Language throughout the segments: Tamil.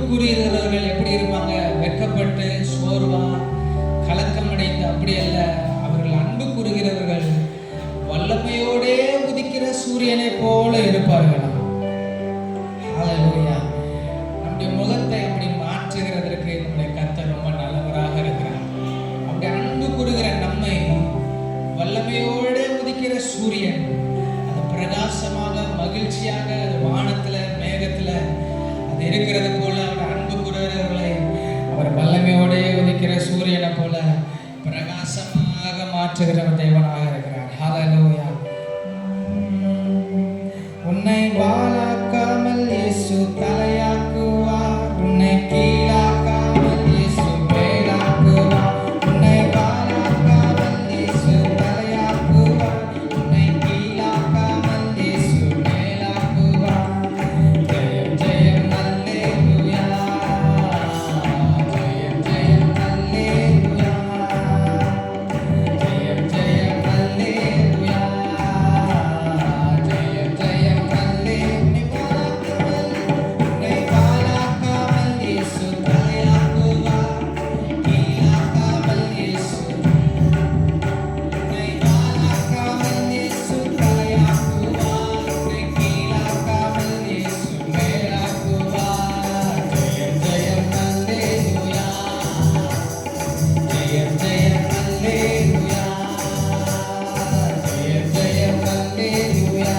கூறுகிறவர்கள் எப்படி இருப்பாங்க? வெட்கப்பட்டு சோர்வா கலக்கம் அடைந்து அப்படி அல்ல. அவர்கள் அன்பு கூறுகிறவர்கள் வல்லமையோடே உதிக்கிற சூரியனை போல இருப்பார்களாம். ஹல்லேலூயா. நம்முடைய முகத்தை அப்படி மாற்றுகிறதற்கு நம்முடைய கர்த்தர் ரொம்ப நல்லவராக இருக்கிறார். அப்படி அன்பு கூறுகிற நம்மை வல்லமையோடு உதிக்கிற சூரியன் அது பிரகாசமாக மகிழ்ச்சியாக அது வானத்துல மேகத்துல அது இருக்கிறது போல அவர் அன்பு கூறுகிறவர்களை அவர் வல்லமையோடே உதிக்கிற சூரியனை போல பிரகாசமாக மாற்றுகிற தேவனாக இருக்கிறார். ஹல்லேலூயா. உன்னை வாழாக்காமல் இயேசு தலையாக்குவார், உன்னை கீழாக்காமல் இயேசு மேலாக்குவார். உன்னை வாழாக்காமல் இயேசு தலையாக்குவார், உன்னை கீழாக்காமல் இயேசு மேலாக்குவார். ஜெயம் ஜெயம் அல்லேலூயா, ஜெயம் ஜெயம் அல்லேலூயா, ஜெயம் ஜெயம் அல்லேலூயா, ஜெயம் ஜெயம் அல்லேலூயா. உன்னை வாழாக்காமல் இயேசு தலையாக்குவார், கீழாக்காமல் இயேசு. உன்னை வாழாக்காமல் இயேசு தலையாக்குவார், உன்னை கீழாக்காமல் இயேசு மேலாக்குவார். ஜெயம் ஜெயம் அல்லேலூயா, ஜெயம் ஜெயம் அல்லேலூயா, ஜெயம் ஜெயம் அல்லேலூயா,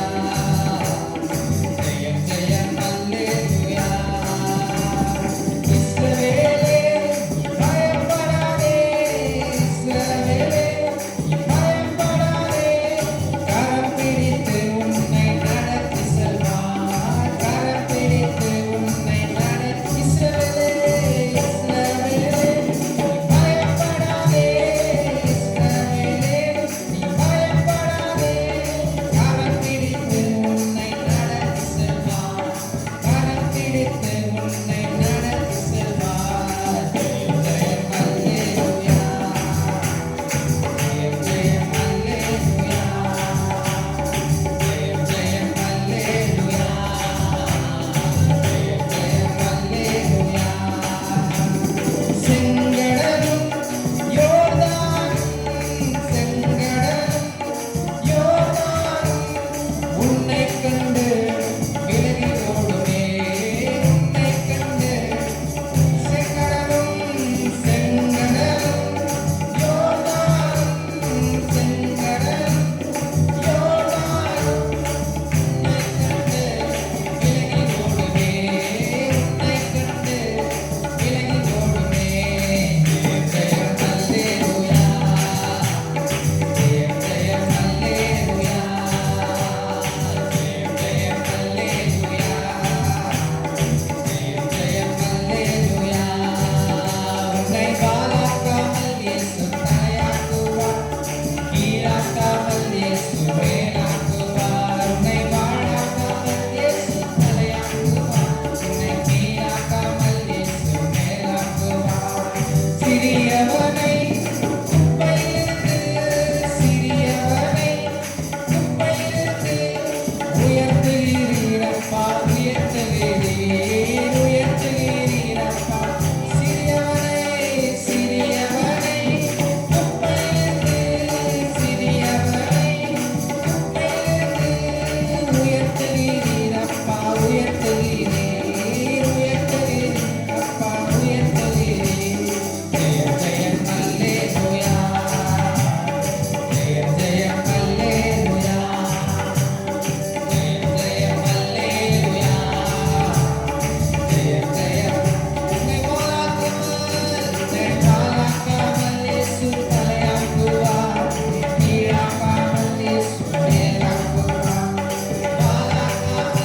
ஜெயம் ஜெயம் அல்லேலூயா. இஸ்ரவேலே பயப்படாதே, இஸ்ரவேலே பயப்படாதே, கரம் பிடித்து உன்னை நடத்தி செல்வார், கரம் பிடித்து உன்னை நடத்தி. இஸ்ரவேலே இஸ்ரவேலே பயப்படாதே, இஸ்ரவேலே நீ பயப்படாதே, கரம் பிடித்து உன்னை நடத்தி செல்வார், கரம் பிடித்து உன்னை நடத்தி செல்வார். ஜெயம் ஜெயம் அல்லேலூயா, ஜெயம் ஜெயம் அல்லேலூயா, ஜெயம் ஜெயம் அல்லேலூயா, ஜெயம் ஜெயம் அல்லேலூயா. செங்கடலும் யோர்தானும், செங்கடலும் யோர்தானும் உன்னைக் கண்டு விலகி ஓடுமே, உன்னைக் கண்டு. செங்கடலும் செங்கடலும் யோர்தானும், செங்கடலும் யோர்தானும் உன்னைக் கண்டு விலகி ஓடுமே, உன்னைக் கண்டு விலகி ஓடுமே. ஜெயம் ஜெயம் அல்லேலூயா, ஜெயம் ஜெயம் அல்லேலூயா, ஜெயம் ஜெயம் அல்லேலூயா, ஜெயம் ஜெயம் அல்லேலூயா. உன்னை வாழாக்காமல் இயேசு தலையாக்குவார், கீழாக்காமல் இயேசு மேலாக்குவார். உன்னை வாழாக்காமல் இயேசு தலையாக்குவார், உன்னை கீழாக்காமல் இயேசு மேலாக்குவார். சிறியவனை குப்பையிலிருந்து, சிறியவனை குப்பையிலிருந்து உயர்த்துகிறீரப்பா, உயர்த்துகிறீர், உயர்த்துகிறீரப்பா. சிறியவனை சிறியவனை குப்பையிலிருந்து, சிறியவனை குப்பையிலிருந்து உயர்த்துகிறீரப்பா, உயர்த்துகிறீர், உயர்த்துகிறீரப்பா, உயர்த்துகிறீர். ஜெயம் ஜெயம் அல்லேலூயா, ஜெயம் ஜெயம் அல்லேலூயா, ஜெயம் ஜெயம் அல்லேலூயா, ஜெயம் ஜெயம். உன்னை வாழாக்காமல் இயேசு தலையாக்குவார், கீழாக்காமல் இயேசு மேலாக்குவார். வாழாக்காமல்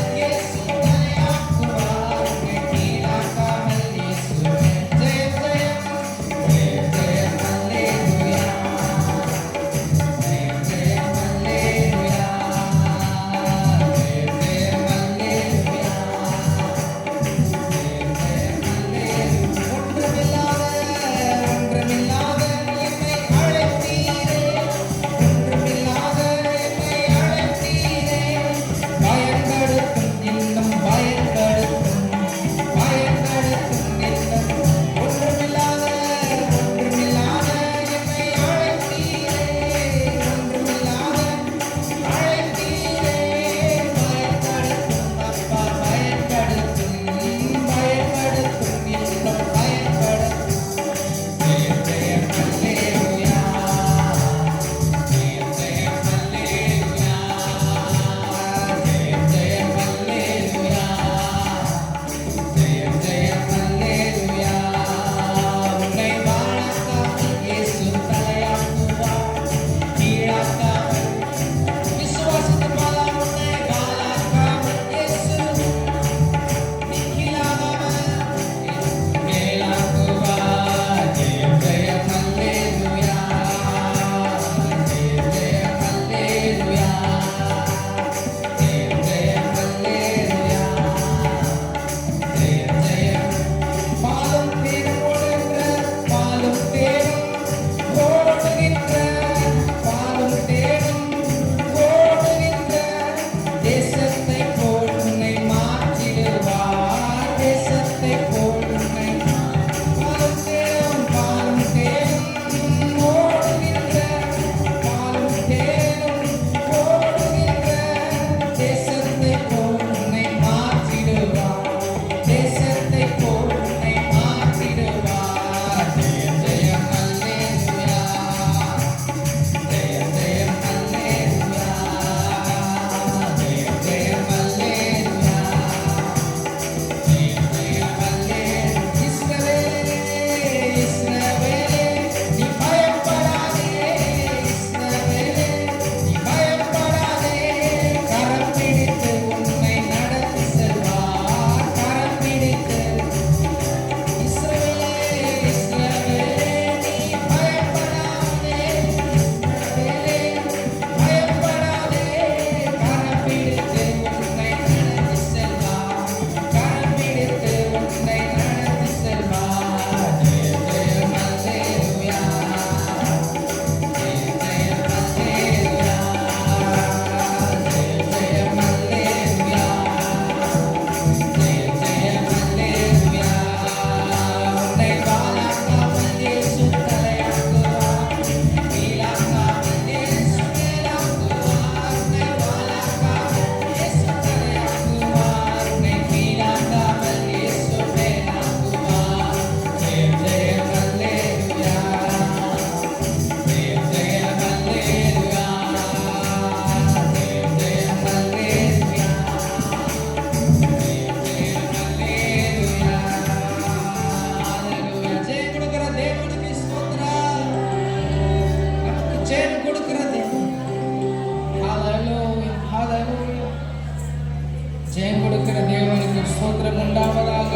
ஸ்தோத்திரம் உண்டாவதாக.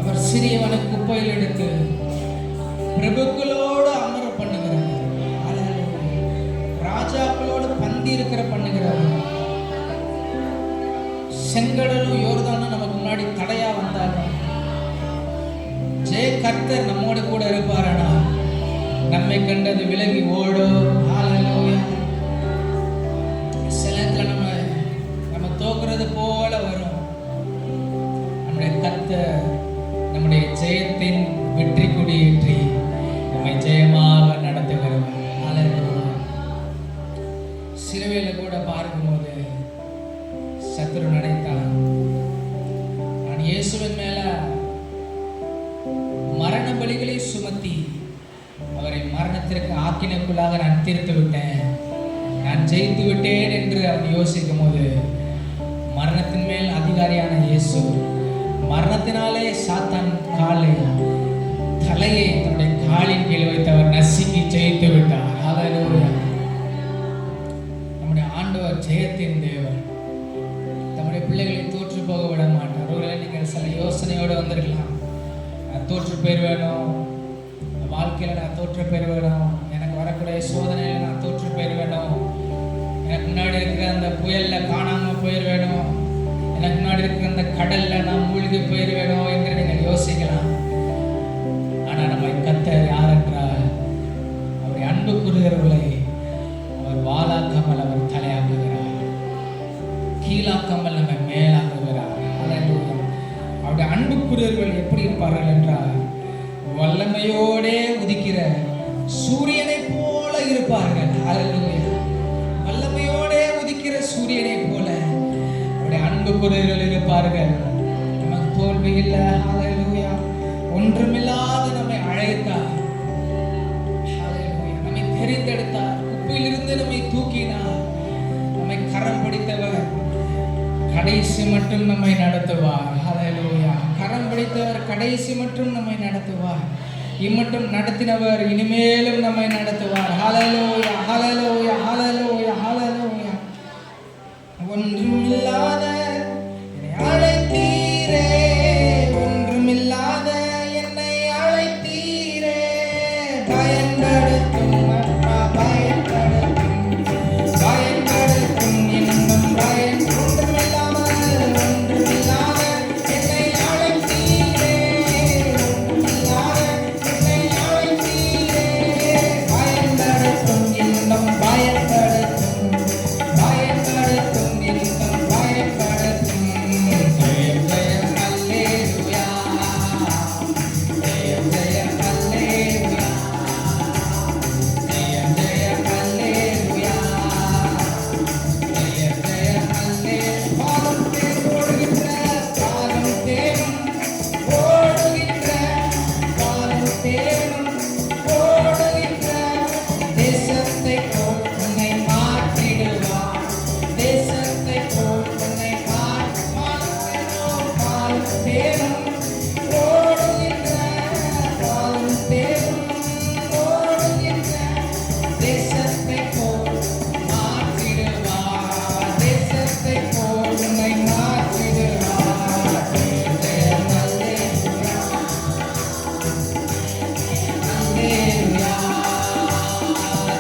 அவர் சிறியவனை குப்பையில் எடுத்து பிரபுக்களோடு அமர பண்ணுகிறார். ராஜாக்களோடு பந்தி இருக்கிற பண்ணுகிறார். செங்கடலும் யோர்தானும் நமக்கு முன்னாடி தடையா வந்தாலும் ஜெய கர்த்தர் நம்மோடு கூட இருப்பாரானா நம்மை கண்டது விலகி ஓடும். சில நம்ம தோக்குறது போல வரும். நம்முடைய கர்த்தர் நம்முடைய ஜெயத்தின் வெற்றி கொடியேற்றி நம்மை ஜெயமாக நடத்துகிறவர். சிலுவையில கூட பார்க்கும்போது சத்துரு நினைத்தான், நான் இயேசுவின் மேல மரண பலிகளை சுமத்தி அவரை மரணத்திற்கு ஆக்கினைக்குள்ளாக நான் தீர்த்து விட்டேன், நான் ஜெயித்து விட்டேன் என்று அவன் யோசிக்கும் போது மரணத்தின் மேல் அதிகாரியான இயேசு மரணத்தினாலே சாத்தான் தலையை தன்னுடைய காலின் கீழ் வைத்தவர் நசுக்கி ஜெயித்து விட்டார். ஹல்லேலூயா. நம்முடைய ஆண்டவர் ஜெயத்தின் தேவன். நம்முடைய பிள்ளைகளை தோற்று போக விட மாட்டார். ஒருவேளை நீங்கள் சில யோசனையோடு வந்திருக்கலாம், நான் தோற்று பேர் வேணும், வாழ்க்கையில் நான் தோற்று பேர் வேணும், எனக்கு வரக்கூடிய சோதனையில் நான் தோற்று பேர் வேணும், எனக்கு முன்னாடி இருக்கிற அந்த புயல்ல காணாம போயிட வேணும், எனக்கு முன்னாடி இருக்கிற அந்த கடல்ல நான் மூழ்கி போயிட வேணும் என்று நீங்கள் யோசிக்கலாம். ஆனா நம்ம கர்த்தர் யார் என்றால் அவருடைய அன்பு கூறுகிறவர்களை அவர் வாளாக்காமல் அவர் தலையாக்குகிறார், கீழாக்காமல் நம்ம மேலாக்குகிறார். அவருடைய அன்பு கூறுகிறவர்கள் எப்படி இருப்பார்கள் என்றால் வல்லமையோடே உதிக்கிற சூரியனை போல இருப்பார்கள். வல்லமையோடே உதிக்கிற சூரியனை போல அவருடைய அன்பு கூறுகிறவர்கள் இருப்பார்கள். நமக்கு தோல்வி இல்லை. ஹல்லேலூயா. ஒன்றுமில்லாத நம்மை அழைத்தார், நம்மை தெரிந்தெடுத்தார், குப்பையிலிருந்து நம்மை தூக்கினார், நம்மை கரம் பிடித்தவர் கடைசி மட்டும் நம்மை நடத்துவார். ஹல்லேலூயா. கரம் பிடித்தவர் கடைசி மட்டும் நம்மை நடத்துவார். இம்மட்டும் நடத்தினவர் இனிமேலும் நம்மை நடத்துவார். ஹல்லேலூயா, ஹல்லேலூயா, ஹல்லேலூயா, ஹல்லேலூயா. ஒன்றுமில்லாத என்னை அழைத்தீரே, ஒன்றுமில்லாத என்னை அழைத்தீரே, பயன்படுத்தும் அப்பா, பயன்படுத்தும், பயன்படுத்தும் இன்னும் பயன். ஒன்றுமில்லாமல் ஒன்றுமில்லாத என்னை அழைத்தீரே, ஒன்றுமில்லாத என்னை அழைத்தீரே, பயன்படுத்தும் இன்னும் பயன்படுத்தும், பயன்படுத்தும் இன்னும் பயன்படுத்தும். ஜெயம் ஜெயம் அல்லேலூயா, ஜெயம் ஜெயம் அல்லேலூயா, ஜெயம் ஜெயம் அல்லேலூயா, ஜெயம் ஜெயம் அல்லேலூயா. பாதம் தேடி ஓடுகின்ற, பாதம் தேடும் ஓடுகின்ற, பாதம் தேடும் ஓடுகின்ற, தேசத்தை போல் உன்னை மாற்றிடுவார், தேசத்தை போல் உன்னை மாற்றுவார். பாதம் தேடும் ஓடுகின்ற, பாதம் தேடும் ஓடுகின்ற, தேசத்தை போல் மாற்றிடுவார், தேசத்தை போல் உன்னை மாற்றிடுவார். ஜெயம் ஜெயம் அல்லேலூயா, அல்லேலூயா,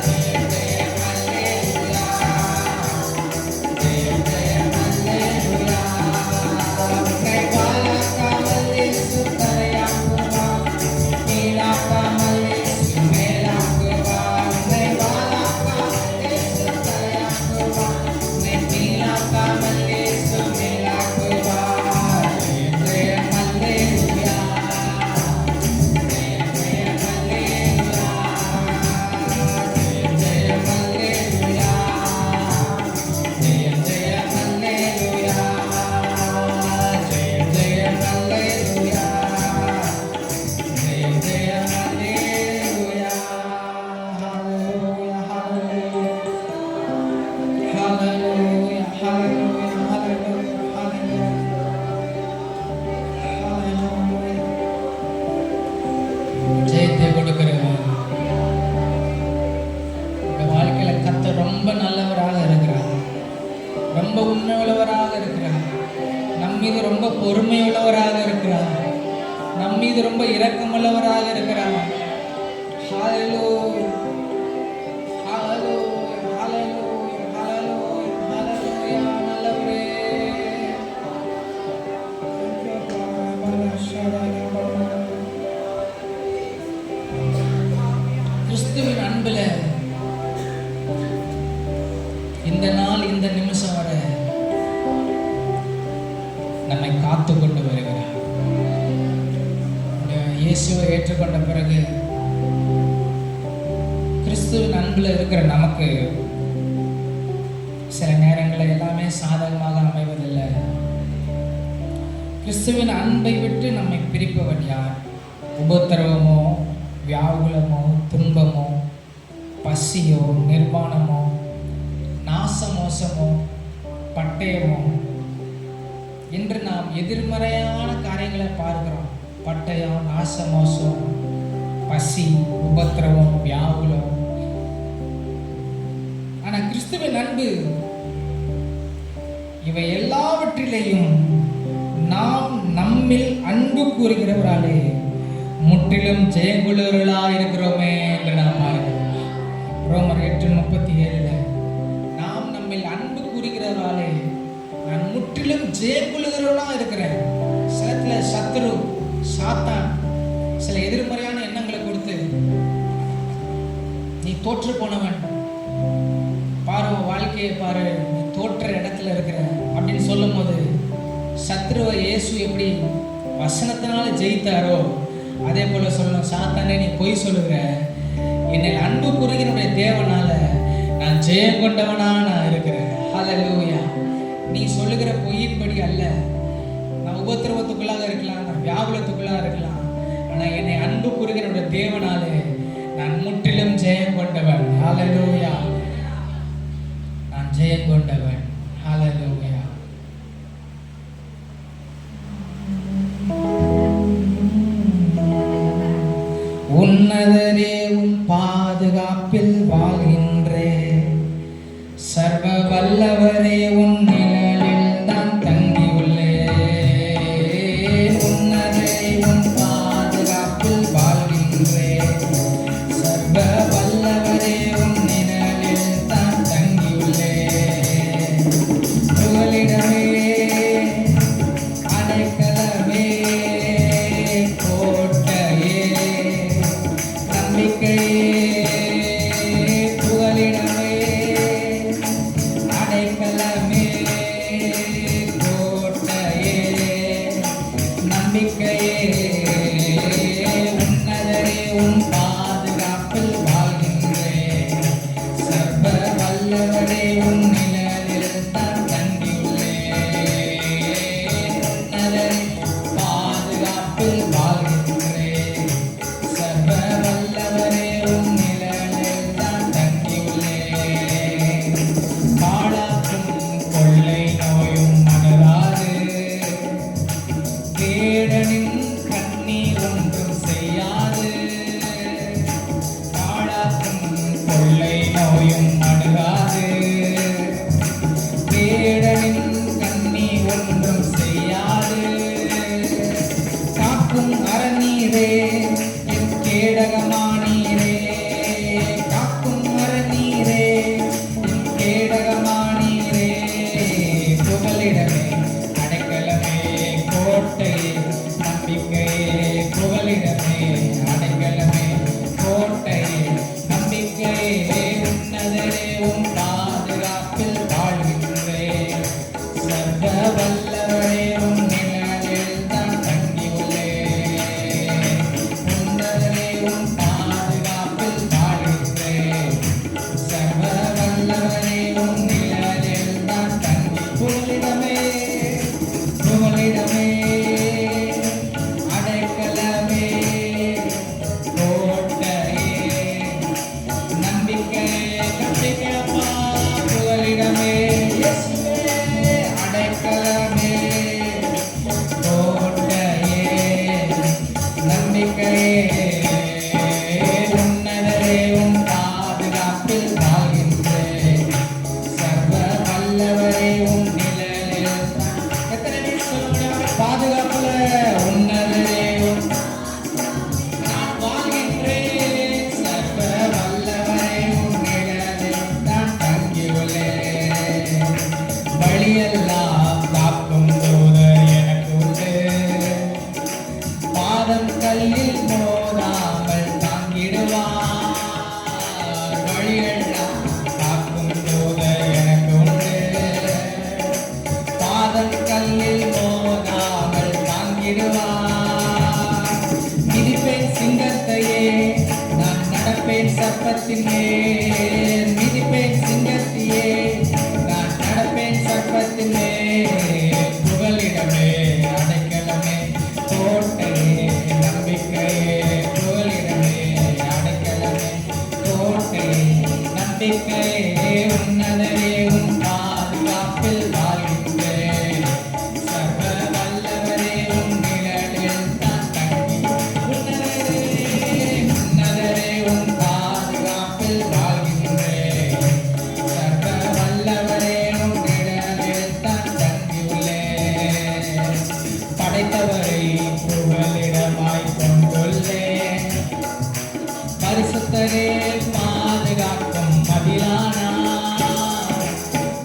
ஜெயம் ஜெயம் அல்லேலூயா, ஜெயம் ஜெயம் அல்லேலூயா. உன்னை வாழாக்காமல் இயேசு தலையாக்குவார், கீழாக்காமல் இயேசு மேலாக்குவார். உன்னை வாழாக்காமல் இயேசு தலையாக்குவார், உன்னை கீழாக்காமல் இயேசு மேலாக்குவார். ஜெயம் ஜெயம் அல்லேலூயா, ஜெயம் ஜெயம் அல்லேலூயா, ஜெயம் ஜெயம் அல்லேலூயா, ஜெயம் ஜெயம் அல்லேலூயா, ஜெயம் ஜெயம் அல்லேலூயா, ஜெயம் ஜெயம் அல்லேலூயா. ஹல்லேலூயா, ஹல்லேலூயா, ஹல்லேலூயா, ஹல்லேலூயா, ஹல்லேலூயா. ஜெயத்தை கொடுக்கிறவர் உங்க வாழ்க்கையில கர்த்தர் ரொம்ப நல்லவராக இருக்கிறார், ரொம்ப உண்மை உள்ளவராக இருக்கிறார். மீது ரொம்ப பொறுமையுள்ளவராக இருக்கிறார். நம் மீது ரொம்ப இரக்கமுள்ளவராக இருக்கிறார். ஹalleluya ஹalleluya ஹalleluya ஹalleluya ஹalleluya. நல்லவரே, கிறிஸ்துவின் அன்புல இந்த நாள் இந்த நிமிஷம் வரை நம்மை காத்து கொண்டு வருகிறார். இயேசுவை ஏற்றுக்கொண்ட பிறகு கிறிஸ்துவின் அன்புல இருக்கிற நமக்கு சில நேரங்களில் எல்லாமே சாதகமாக அமைவதில்லை. கிறிஸ்துவின் அன்பை விட்டு நம்மை பிரிப்பவன் யார்? உபத்திரவமோ, வியாகுலமோ, துன்பமோ, பசியோ, நிர்வாணமோ, நாசமோசமோ, பட்டயமோ என்று நாம் எதிர்மறையான காரியங்களை பார்க்கிறோம். பட்டயம், நாசமோசம், பசி, உபத்திரவம், வியாகுலம். ஆனால் கிறிஸ்துவின் அன்பு இவை எல்லாவற்றிலேயும் நாம் நம்மில் அன்பு கூறுகிறவராலே முற்றிலும் ஜெயங்குள்ளவர்களா இருக்கிறோமே என்று நாம் பார்க்கிறோம். ரோமர் 8:37 நாம் நம்மில் அன்பு கூறுகிறவராலே நான் முற்றிலும் ஜெயங்குள்ளவர்களா இருக்கிறேன். சிலத்துல சத்துரு சாத்தான் சில எதிர்மறையான எண்ணங்களை கொடுத்து நீ தோற்று போனவன் பாரு, வாழ்க்கையை பாரு, நீ தோற்ற இடத்துல இருக்கிற அப்படின்னு சொல்லும் போது சத்ருவை இயேசு எப்படி வசனத்தினால ஜெயித்தாரோ அதே போல சொல்லணும், சாத்தானே நீ பொய் சொல்லுகிற, என்னை அன்பு கூறுகிற தேவனால நான் ஜெயம் கொண்டவனா நான் இருக்கிறேன். ஹல்லேலூயா. நீ சொல்லுகிற பொய்யின்படி அல்ல. நான் உபத்திரவத்துக்குள்ளாக இருக்கலாம், நான் வியாகுலத்துக்குள்ளாக இருக்கலாம், ஆனால் என்னை அன்பு கூறுகிற தேவனாலே நான் முற்றிலும் ஜெயம் கொண்டவன். ஹல்லேலூயா. நான் ஜெயம் கொண்டவன். ஹல்லேலூயா. உன்னதரே உன் பாதுகாப்பில் வாழ்கின்றேன், சர்வ வல்லவரே உன் நிழலில் தான் தங்கியுள்ளேன். உன்னதரே உன் பாதுகாப்பில் வாழ்கின்றேன், சர்வ வல்லவரே உன் நிழலில் தான் தங்கியுள்ளேன். புகலிடமே, அடைக்கலமே, கோட்டையே, நம்பிக்கையே, புகலிடமே, அடைக்கலமே, கோட்டையே, நம்பிக்கையே, உன்னதரே உன் பாதுகாப்பில் வாழ்கின்றேன், சர்வ வல்லவரே உன் நிழலில் தான் தங்கியுள்ளேன். உன்னதரே பாதுகாப்பில் வாழ்கின்றேன், சர்வ வல்லவரே உன் நிழலில் தான் தங்கியுள்ளேன். பாழாக்கும் கொள்ளை நோயும் மலராது, வேடனின் கண்ணி ஒன்றும் செய்யாது. பாழாக்கும் கொள்ளை நோயும் மலராது, வேடனின் கண்ணி ஒன்றும் செய்யாது. காக்கும் அரணீரே என் கேடகமானீரே, காக்கும் அரணீரே என் கேடகமானீரே. புகலிடமே, அடைக்கலமே, கோட்டையே, நம்பிக்கையே, புகலிடமே, அடைக்கலமே, கோட்டையே, நம்பிக்கையே, உன்னதரே உன் பாதுகாப்பில் வாழ்கின்றேன், சர்வ வல்லவரே உன் நிழலில் தான் தங்கியுள்ளேன். உன்னதரே உன் பாதுகாப்பில் வாழ்கின்றேன், சர்வ வல்லவரே உன் நிழலில் தான் தங்கி. புகலிடமே, புகலிடமே, அடைக்கலமே, கோட்டையே, நம்பிக்கையே, நம்பிக்கையப்பா, புகலிடமே, பர்வதத்தின் மேல் மிதிப்பேன் சிங்கத்தையே, நான் நடப்பேன் சர்ப்பத்தின் மேல். புகலிடமே அடைக்கலமே கோட்டையே நம்பிக்கையே, புகலிடமே அடைக்கலமே கோட்டையே நம்பிக்கையே, உன்னதரே உன் பாதுகாப்பில் வாழ்கின்றேன். சர்வ வல்லவரே உன் நிழலில் நான் தங்கி, உன்னதரே உன் பாதுகாப்பில் வாழ்கின்றேன். சர்வ வல்லவரே உன் நிழலில் தான் தங்கியுள்ளேன். படைத்தவரை புகலிடமாய் கொண்டுள்ளேன். பரிசுத்தரே பாதுகாக்கும் மதிலானா,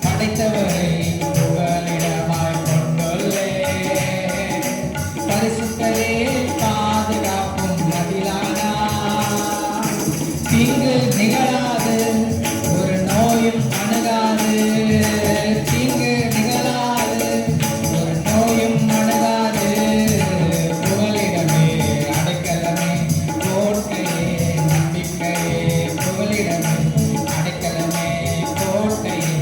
படைத்தவரை புகலிடமாய் கொண்டுள்ளேன். பரிசுத்தரே பாதுகாக்கும் மதிலானா, தீங்கு நிகழாது ஒரு நோயும் அணுகாது, தீங்கு நிகழாது ஒரு நோயும் அணுகாது. புகலிடமே அடைக்கலமே கோட்டையே நம்பிக்கையே, புகலிடமே அடைக்கலமே கோட்டையே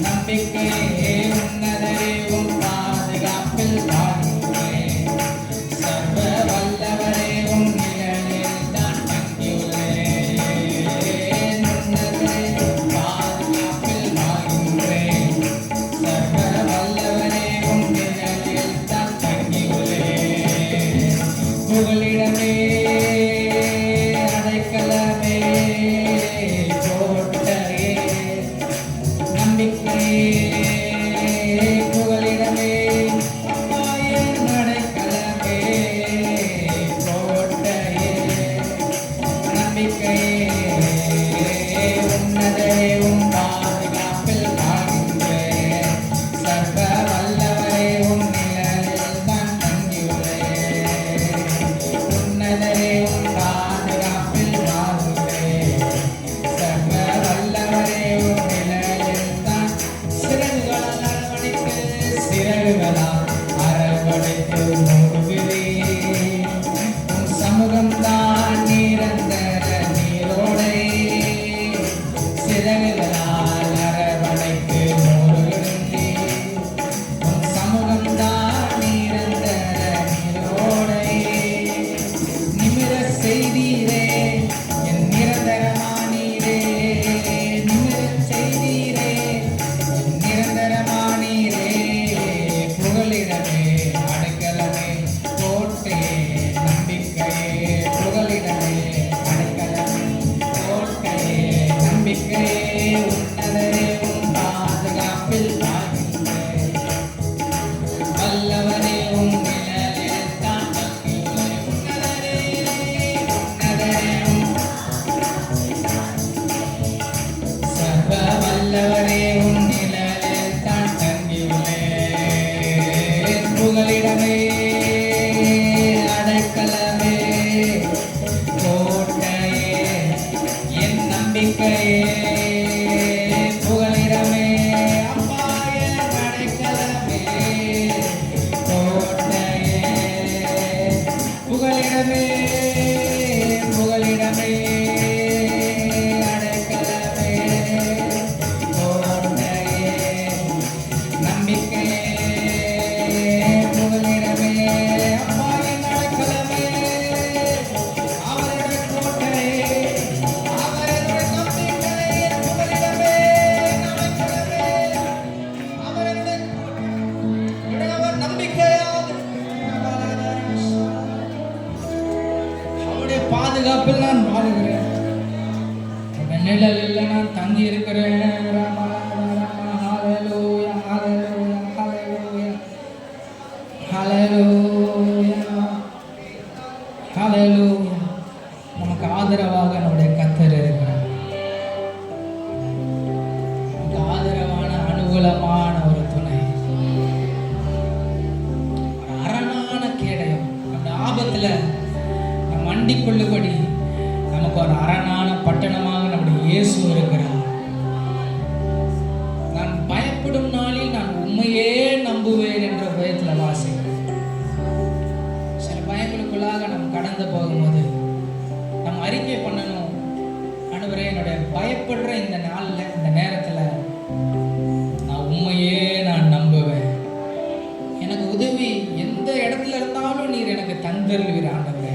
நம்பிக்கையே, உன்னதரே உன் பாதுகாப்பில் வாழ்கின்றேன். சர்வ வல்லவரே உன் நிழலில் நான் தங்கியுள்ளேன். உன்னதரே பாதுகாப்பில் வாழ்கின்றேன். சர்வ வல்லவரே உன் நிழலில் தான் தங்கியுள்ளேன். புகலிடமே அடைக்கலமே கோட்டையே நம்பிக்கையே, புகலிடமே அம்மாயின் அடைக்கலமே கோட்டையே நம்பிக்கையே, உன்னதரே உன் பாதுகாப்பில் வாழ்கின்றேன். சர்வ வல்லவரே உன் நிழலில் தான் தங்கியுள்ளேன். உன்னதரே உன் பாதுகாப்பில் வாழ்கின்றேன். சர்வ வல்லவரே உன் நிழலில் தான். சிறகுகளால் அரவணைத்து, சிறகுகளால் அரவணைத்து மூடுகிறேன். உன் சமூகம்தான் நிரந்தர நீரோடை. சிறகுகளால் அரவணைத்து மூடுகிறேன். உன் சமூகம்தான் நிரந்தர நீரோடை. நிமிர செய்தீரே என் நிரந்தரமானீரே, நிமிர செய்தீரே என் நிரந்தரமானீரே. புகலிடமே அடைக்கலமே கோட்டையே நம்பிக்கையே, புகலிடமே அடைக்கலமே கோட்டையே நம்பிக்கையே, உன்னதரே உன் பாதுகாப்பில் வாழ்கின்றேன். வல்லவரே உன் நிழலில் தான் தங்கியுள்ளேன். உன்னதரே உன் சர்வ வல்லவரே உன் நிழலில் தான் தங்கியுள்ளேன். புகலிடமே அடைக்கலமே கோட்டையே என் நம்பிக்கையே, புகலிடமே அப்பா என் அடைக்கலமே கோட்டையே, புகலிடமே புகலிடமே அடைக்கலமே கோட்டையே நம்பிக்கையே, புகலிடமே அப்பா என் அடைக்கலமே, அவருடைய கோட்டையே, அவருடைய நம்பிக்கையே, புகலிடமே அடைக்கலமே, அவருடைய கோட்டை, அவர் நம்பிக்கையாக அவருடைய பாதுகாப்பில் நான் வாழுகிறேன். அவருடைய நிழலில் நான் தங்கி இருக்கிறேன். ராமா ராமா ஹalleluya ஹalleluya ஹalleluya ஹalleluya ஹalleluya. நமக்கு ஆதரவாக நம்முடைய கர்த்தர் இருக்கிறார். நமக்கு ஆதரவான அனுகூலமான ஒரு துணை, ஒரு அரணான கேடயம். அந்த ஆபத்துல நம்ம அண்டிக் கொள்ளும்படி நமக்கு ஒரு அரணான பட்டணமாக நம்முடைய இயேசு இருக்கிறார். நான் பயப்படும் நாளில் நான் உண்மையே நம்புவேன் என்ற பயத்தில் வாசிக்கிறேன். சில பயங்களுக்குள்ளாக நம்ம கடந்து போகும்போது நம்ம அறிக்கை பண்ணணும், ஆண்டவரே என்னோட பயப்படுற இந்த நாள்ல, இந்த நேரத்துல நான் உண்மையே நான் நம்புவேன். எனக்கு உதவி எந்த இடத்துல இருந்தாலும் நீர் எனக்கு தந்தருவீர் ஆண்டவரே.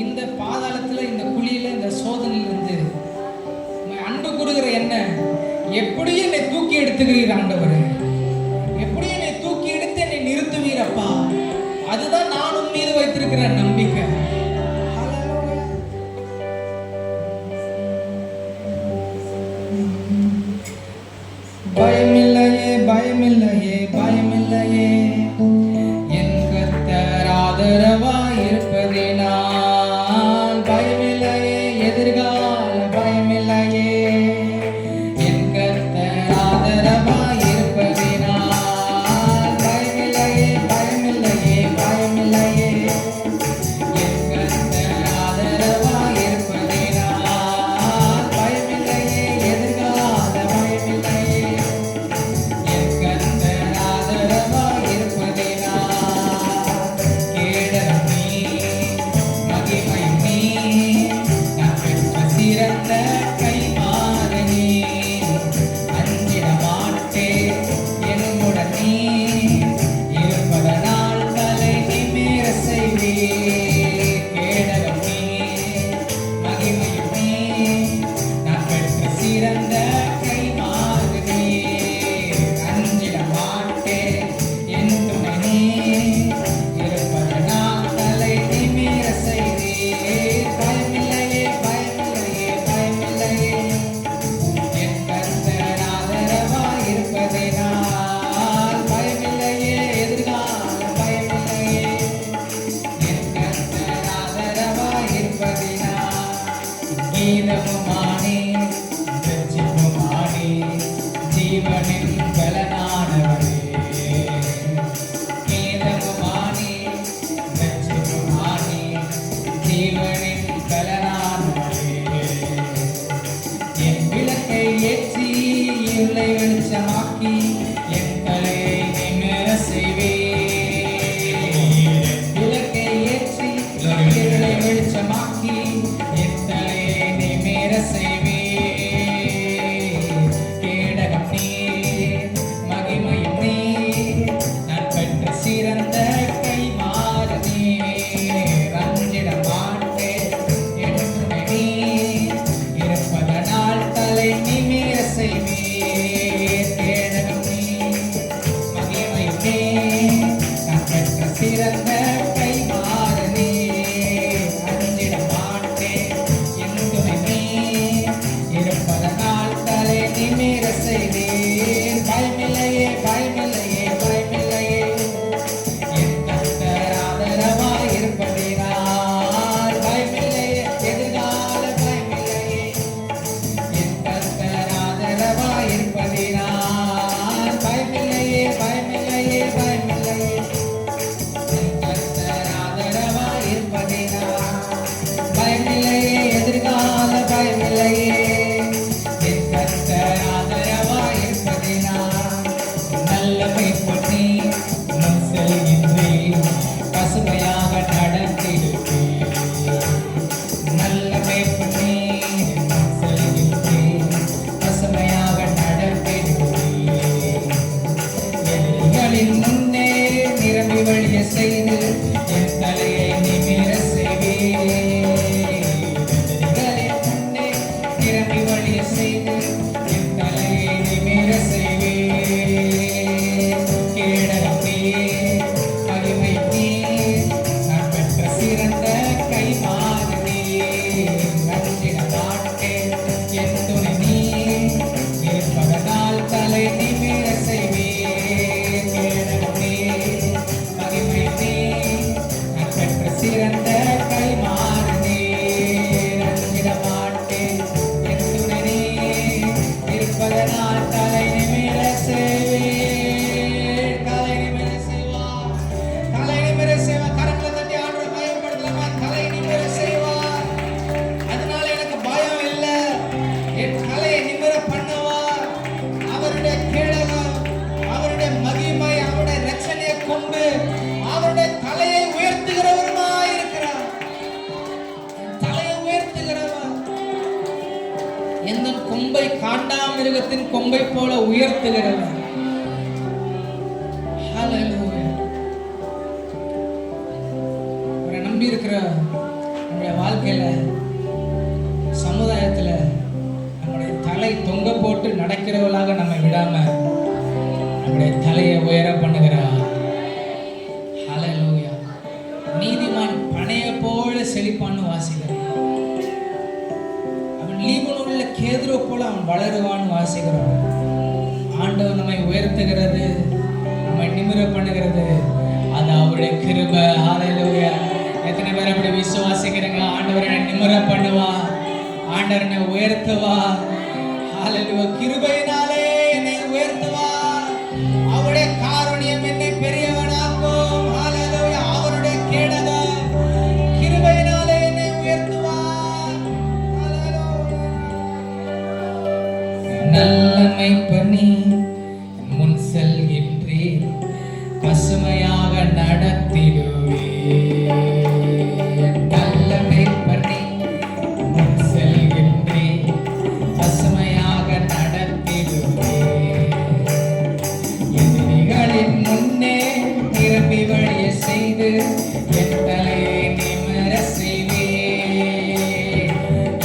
இந்த பாதாளத்துல, இந்த குழியில, இந்த சோதனையிலிருந்து அன்பு கூறுகிற என்ன எப்படியும் என்னை தூக்கி எடுத்துக்கிறீர் ஆண்டவரே. எப்படி என்னை தூக்கி எடுத்து என்னை நிறுத்துவீரப்பா. அதுதான் நான் உன் மீது வைத்திருக்கிற நம்பிக்கை. பயமில்லையே, பயமில்லையே, பயமில்லையே, என் கர்த்தர் ஆதரவாய் இருப்பதினால். பயமில்லையே, எதிர்கால பயமில்லையே, என் கர்த்தர் ஆதரவாய் இருப்பதினால். பயமில்லையே, பயமில்லையே, பயமில்லையே, என் கர்த்தர் ஆதரவாய் இருப்பதினால். பயமில்லையே, எதிர்கால பயமில்லையே, என் கர்த்தர் ஆதரவாய் இருப்பதினால். கேடகம் நீ, மகிமை நீ, நான் பெற்ற சிறந்த கைமாறு நீ. அஞ்சிட மாட்டேன் என்னுடன் நீ இருப்பதனால் தலை நிமிர செய்வீர். கேடகம் நீ, மகிமை நீ, நான் பெற்ற சிறந்த கைமாறு நீ. அஞ்சிட மாட்டேன் என் துணை நீ இருப்பதனால் தலை நிமிர செய்வீர். பயமில்லையே, பயமில்லையே, பயமில்லையே, என் கர்த்தர் ஆதரவாய் இருப்பதினால். பயமில்லையே, எதிர்கால பயமில்லையே, என் கர்த்தர் ஆதரவாய் இருப்பதினால். கீதமுமானே, இரட்சிப்புமானே, ஜீவனின் பலனானவரே. கீதமுமானே, இரட்சிப்புமானே, ஜீவனின் பலனானவரே. என் விளக்கை ஏற்றி இருளை வெளிச்சமாக்கி என் தலையை நிமிர செய்வீர். விளக்கை ஏற்றி இருளை வெளிச்சமாக்கி என் தலையை நிமிர செய்வீர். கேடகம் நீ, மகிமையும் நீ, நான் பெற்ற சிறந்த கைமாறு நீ. ரஞ்சிட மாட்டேன் என் துணை நீ இருப்பதனால் தலை நிமிர செய்வீர். கேடகம் நீ, சிங்கத்தின் கொம்பை போல உயர்த்துகிறவர். ஹல்லேலூயா. அவரை நம்பி இருக்கிற நம்முடைய வாழ்க்கையில, சமுதாயத்துல நம்முடைய தலை தொங்க போட்டு நடக்கிறவர்களாக நம்மை விடாம நம்முடைய தலையை உயர பண்ணுகிறார். ஹல்லேலூயா. நீதிமான் பனைய போல செழிப்பான்னு வாசிக்கிறான். அவன் லீபனோனுள்ள கேதுரு போல அவன் வளருவான்னு வாசிக்கிறான். ஆண்டவர் நம்மை உயர்த்துகிறது, நம்மை நிமிர பண்ணுகிறது, அது அவருடைய கிருபை. ஹல்லேலூயா. எத்தனை பேர் அப்படி விசுவாசிக்கிறீங்க? ஆண்டவர் என்னை நிமிர பண்ணுவா, ஆண்டவர் என்னை உயர்த்துவா. ஹல்லேலூயா. கிருபையினாலே என்னை உயர்த்துவா, அவருடைய காருண்யம் என்னை பெரியவனாக்கும். ஹல்லேலூயா. அவருடைய கேடகம் கிருபையினாலே என்னை உயர்த்துவா. நல்லமை பண்ணி முன் செல்கின்றே, பசுமையாக நடத்திடுவே. நல்லமை பண்ணி முன் செல்கின்றே, பசுமையாக நடத்திடுவே. எதிரிகளின் முன்னே நிரம்பி வழிய செய்து என் தலையை நிமிர செய்வே.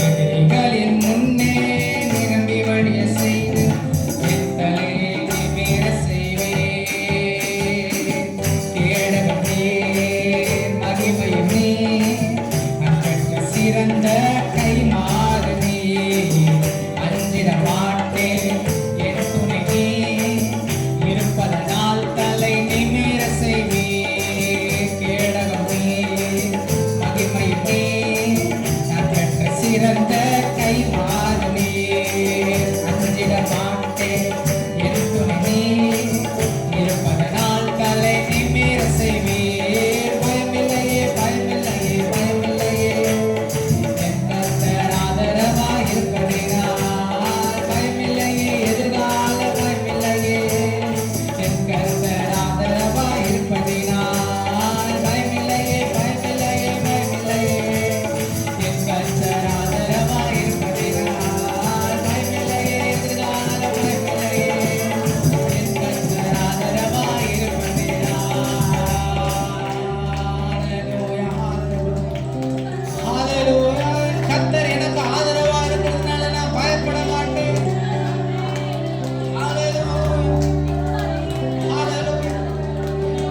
எதிரிகளின் முன்னே நிரம்பி வழிய செய்து என் தலையை நிமிர செய்வே. கேடகமே மகிமையுமே, அன்பற்ற சிறந்த கைமாறுமே. அஞ்சிட மாட்டேன், என் துணை நீ இருப்பதனால் தலை நிமிர செய்வே. கேடகமே மகிமையுமே, அன்பற்ற சிறந்த கைமாறுமே. அஞ்சிட மாட்டேன், என் துணை நீ இருப்பதனால் தலை நிமிர செய்வே. பயமில்லையே, பயமில்லையே, பயமில்லையே, என் கர்த்தர் ஆதரவாய் இருப்பதினால். பயமில்லையே, எதிர்கால பயமில்லையே, என் கர்த்தர் ஆதரவாய் இருப்பதினால். பயமில்லையே, பயமில்லையே, பயமில்லையே, என் கர்த்தர் ஆதரவாய் இருப்பதினால். பயமில்லையே, எதிர்கால பயமில்லையே, என் கர்த்தர் ஆதரவாய் இருப்பதினால். ஹல்லேலூயா, ஹல்லேலூயா. கர்த்தர் எனக்கு ஆதரவா இருக்கிறதுனால நான் பயப்பட மாட்டேன். ஹல்லேலூயா, ஹல்லேலூயா.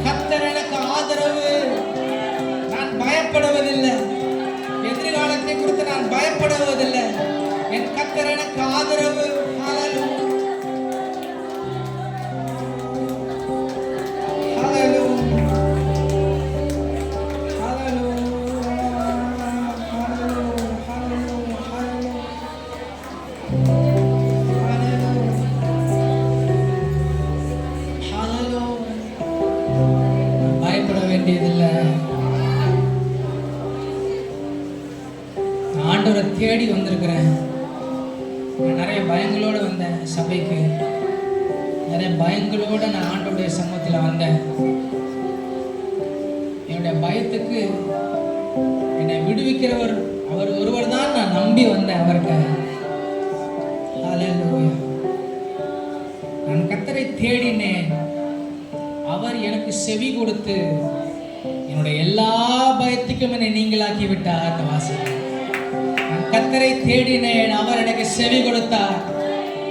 கர்த்தர் எனக்கு ஆதரவு, நான் பயப்படுவதில்லை. எதிர்காலத்தை குறித்து நான் பயப்படுவதில்லை. என் கர்த்தர் எனக்கு ஆதரவு. ஹல்லேலூயா, ஹல்லேலூயா, ஹல்லேலூயா, ஹல்லேலூயா, ஹல்லேலூயா, ஹல்லேலூயா. பயப்பட வேண்டியதில்லை. நான் ஆண்டவரை தேடி வந்திருக்கிறேன். நான் நிறைய பயங்களோடு வந்தேன் சபைக்கு. நிறைய பயங்களோடு நான் ஆண்டவருடைய சமூகத்தில் வந்தேன். என்னுடைய பயத்துக்கு என்னை விடுவிக்கிறவர் அவர் ஒருவர் தான் நான் நம்பி வந்தேன் அவர்கிட்ட. ஹல்லேலூயா. நான் கர்த்தரை தேடினேன், அவர் எனக்கு செவி கொடுத்து என்னுடைய எல்லா பயத்துக்கும் என்னை நீங்களாக்கி விட்டார். வாசி, நான் கர்த்தரை தேடினேன், அவர் எனக்கு செவி கொடுத்தார்.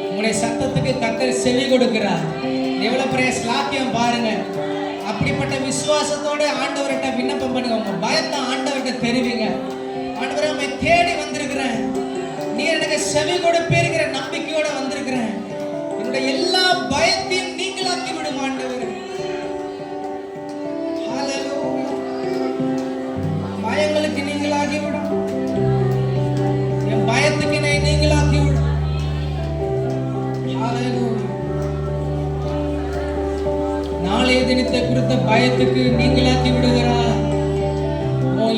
உங்களுடைய சத்தத்துக்கு கர்த்தர் செவி கொடுக்கிறார். எவ்வளவு பெரிய ஸ்லாக்கியம் பாருங்க. அப்படிப்பட்ட விசுவாசத்தோட ஆண்டவர்கிட்ட விண்ணப்பம் பண்ணுங்க. உங்க பயத்தை ஆண்டவர்கிட்ட தெரிவிங்க. ஆண்டவரே, உம்மை தேடி வந்திருக்கிறேன், நீர் எனக்கு செவி கொடுப்பீர்ங்கிற நம்பிக்கையோட வந்திருக்கிறேன். என்னுடைய எல்லா பயத்தையும் நீங்களாக்கி விடும் ஆண்டவரே. ஹல்லேலூயா. பயங்களுக்கு நீங்களாக்கி விடும், என் பயத்துக்கு நீங்களாக்கி விடும். ஹல்லேலூயா. நாளைய தினத்தை குறித்த பயத்துக்கு நீங்களாக்கி விடுகிறார்.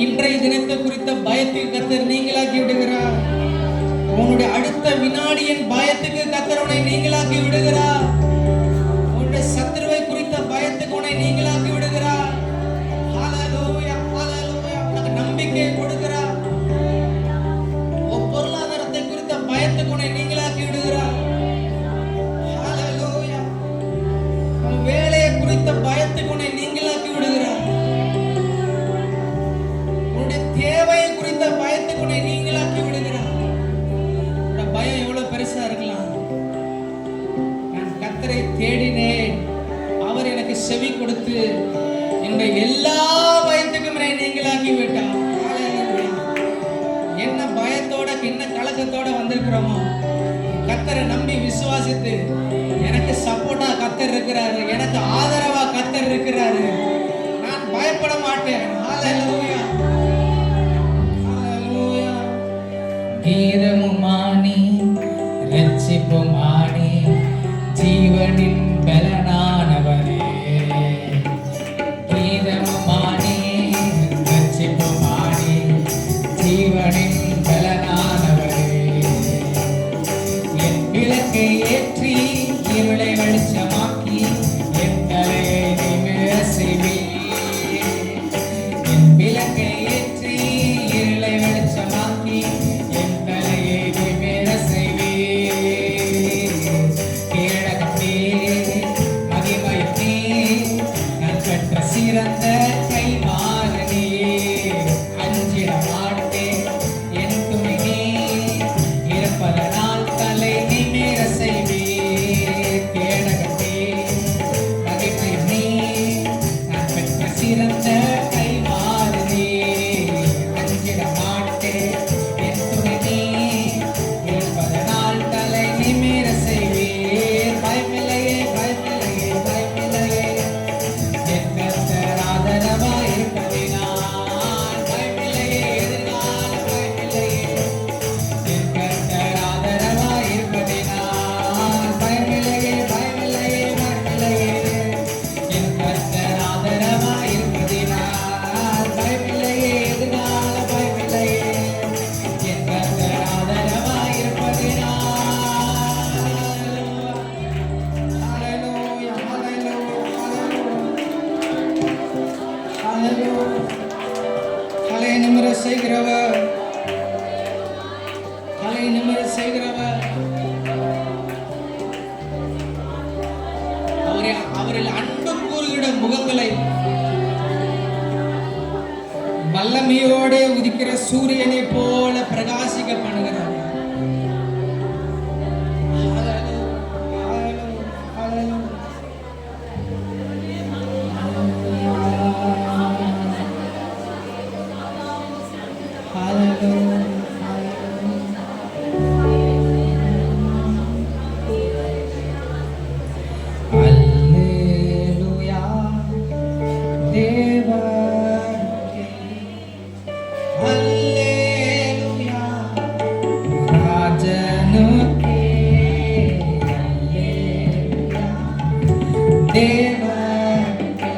இன்றைய தினத்தை குறித்த பயத்துக்கு கர்த்தர் நீங்களாக்கி விடுகிறார். உன்னுடைய அடுத்த வினாடியின் பயத்துக்கு கர்த்தர் உன்னை நீங்களாக்கி விடுகிறார். உன்னுடைய சத்துருவை குறித்த பயத்துக்கு உன்னை நீங்களாக்கி விடுகிறார். ஹல்லேலூயா, ஹல்லேலூயா. உனக்கு நம்பிக்கையை கொடுக்கிறார். உன் பொருளாதாரத்தை குறித்த பயத்துக்கு உன்னை நீங்களாக்கி விடுகிறார். கர்த்தரை தேடினேன், அவர் எனக்கு செவி கொடுத்து என்னுடைய எல்லா பயத்துக்கும் என்னை நீங்களாக்கி விட்டார். என்ன பயத்தோட என்ன கலக்கத்தோட வந்திருக்கிறோமோ, கர்த்தரை நம்பி விசுவாசித்து எனக்கு சப்போர்ட்டா கர்த்தர் இருக்கிறாரு, எனக்கு ஆதரவா கர்த்தர் இருக்கிறாரு, நான் பயப்பட மாட்டேன். ஹல்லேலூயா, ஹல்லேலூயா. கீதமுமானி ரட்சிப்புமானி ஜீவனின் பலனானவரே, கீதமுமானி ரட்சிப்புமானி ஜீவனின் பலனானவரே, என் விளக்கை ஏற்றி இருளை வெளிச்சமாக்கி என் தலையை நிமிர செய்வீர். என் விளக்கை ஏற்றி இருளை வெளிச்சமாக்கி என் தலையை நிமிர செய்வீர். கேடகமே மகிமையே நான் பெற்ற சிறந்த கைமாறனே, அஞ்சிட மாட்டேன் என் துணையே, இருப்பதனால் தலை நிமிர செய்வீர். கேடகமே மகிமையே நான் பெற்ற சிறந்த கைமாறனே, அஞ்சிட மாட்டேன் என் துணையே, இருப்பதனால் தலை நிமிர செய்வீர். பயமில்லையே, பயமில்லையே, பயமில்லையே, என் கர்த்தர் ஆதரவாய் இருப்பதினால் பயமில்லையே, எதிர்கால பயமில்லையே, என் கர்த்தர் ஆதரவாய் இருப்பதினால் பயமில்லையே, பயமில்லையே, பயமில்லையே, என் கர்த்தர் ஆதரவாய் இருப்பதினால் பயமில்லையே, எதிர்கால பயமில்லையே, என் கர்த்தர் ஆதரவாய் இருப்பதினால். ஹல்லேலூயா, ஹல்லேலூயா, ஹல்லேலூயா. தலை நிமிர செய்கிறவர், தலை நிமிர செய்கிறவர், அவரில் அன்பு கூறுகிற முகங்களை வல்லமையோட உதிக்கிற சூரியனை போல பிரகாசிக்க பண்ணுகிறார். அல்லேலூயா, தேவனுக்கே அல்லேலூயா, ராஜனுக்கே அல்லேலூயா, தேவனுக்கே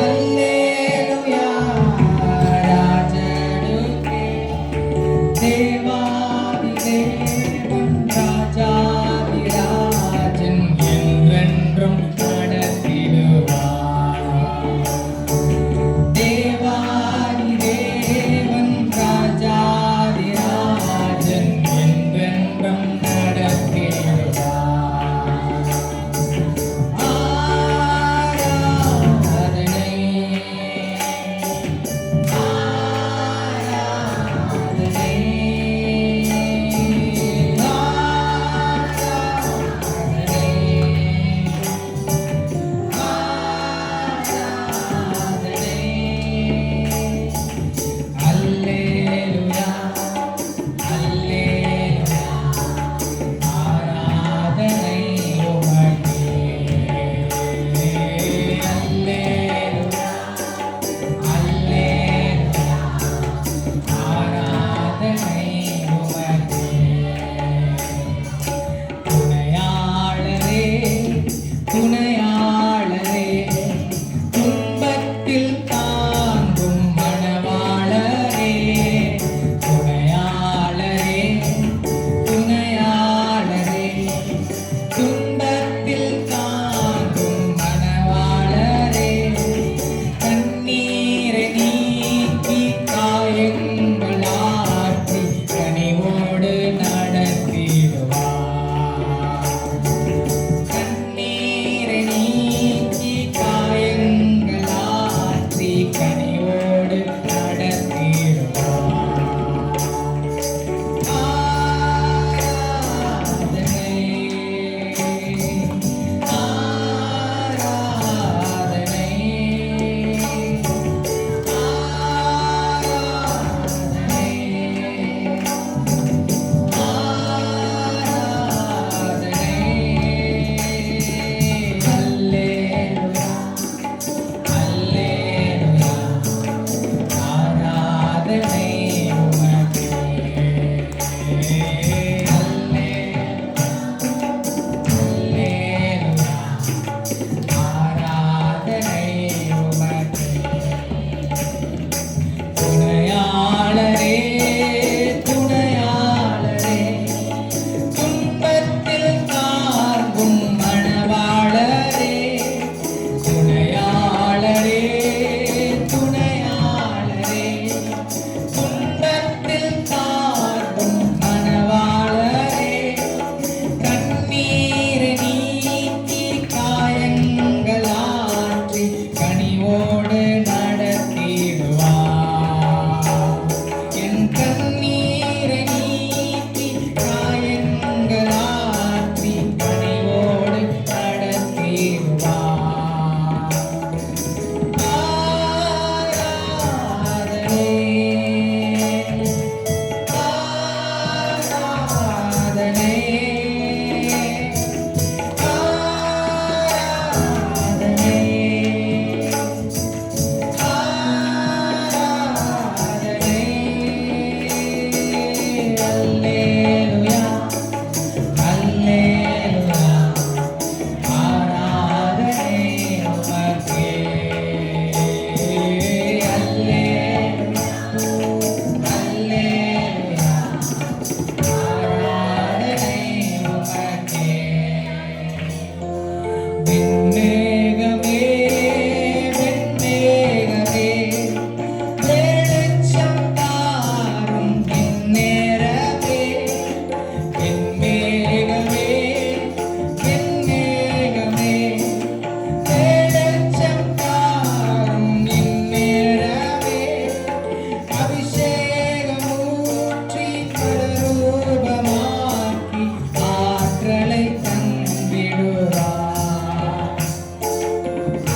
அல்லேலூயா, ராஜனுக்கே தேவாதி தேவன் ராஜாதிராஜன் என்றென்றும் நடத்திடுவார். தேவாதி தேவன் ராஜாதிராஜன் என்றென்றும் நடத்திடுவார். ஆராதனை, ஆராதனை, அல்லேலூயா, அல்லேலூயா, ஆராதனை உமக்கே. அல்லேலூயா, அல்லேலூயா, ஆராதனை உமக்கே. துணையாளரே, துணையாளரே, துன்பத்தில் தாங்கும் மணவாளரே, துணையாளரே, துணையாளரே, துன்பத்தில் தாங்கும் மணவாளரே, கண்ணீரை நீக்கி காயங்கள் ஆற்றி கனிவோடு நடத்திடுவார். கண்ணீரை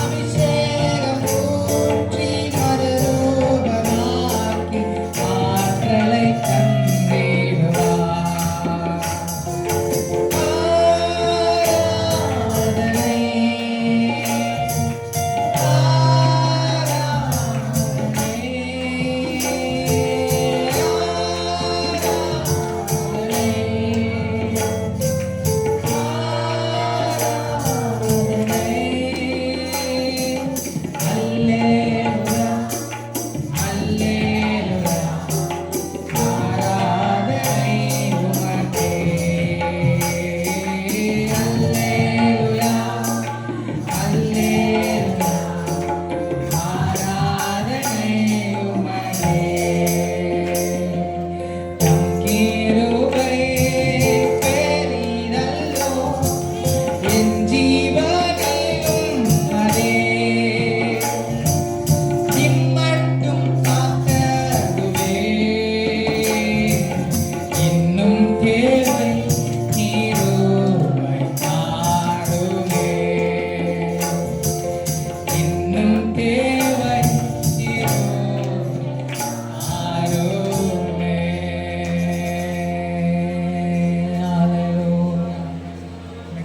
அபிஷேகம் ஊற்றி மறுரூபமாக்கி ஆற்றலை தந்திடுவார். ஆராதனை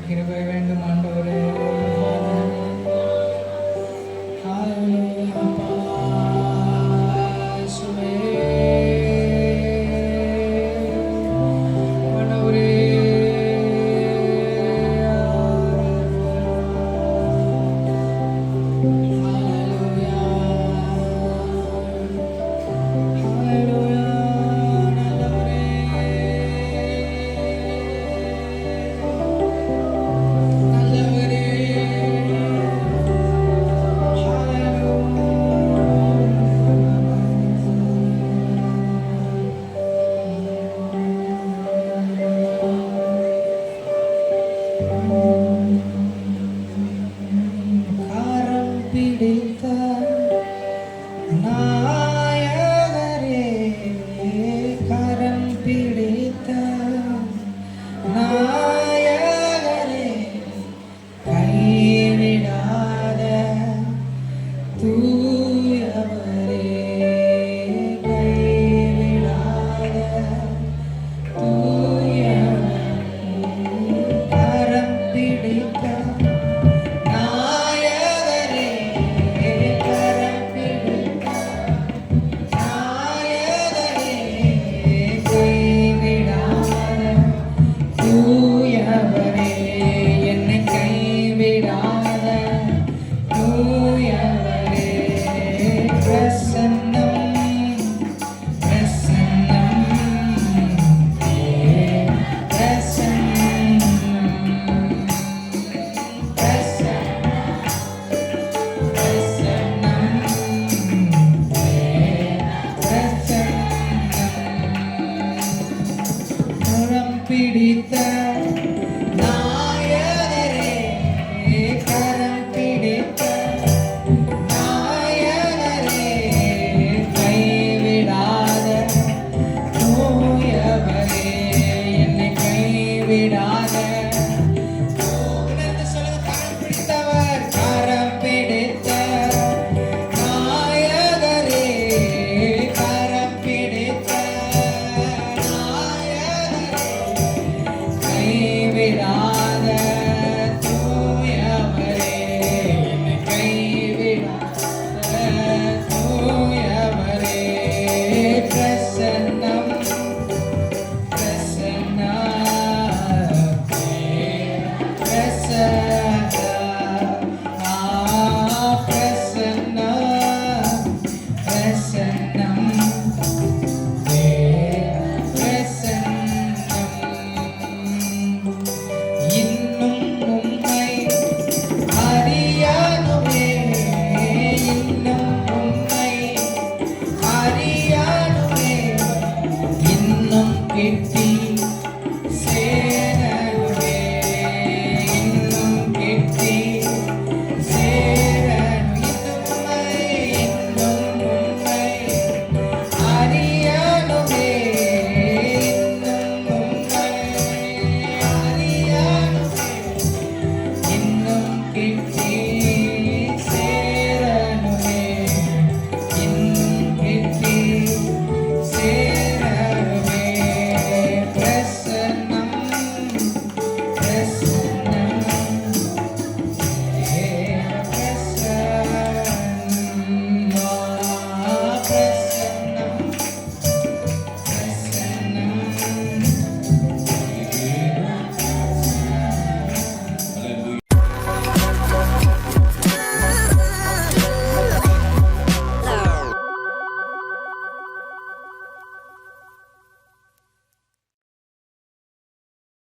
கிருபை வேண்டும் ஆண்டவரே.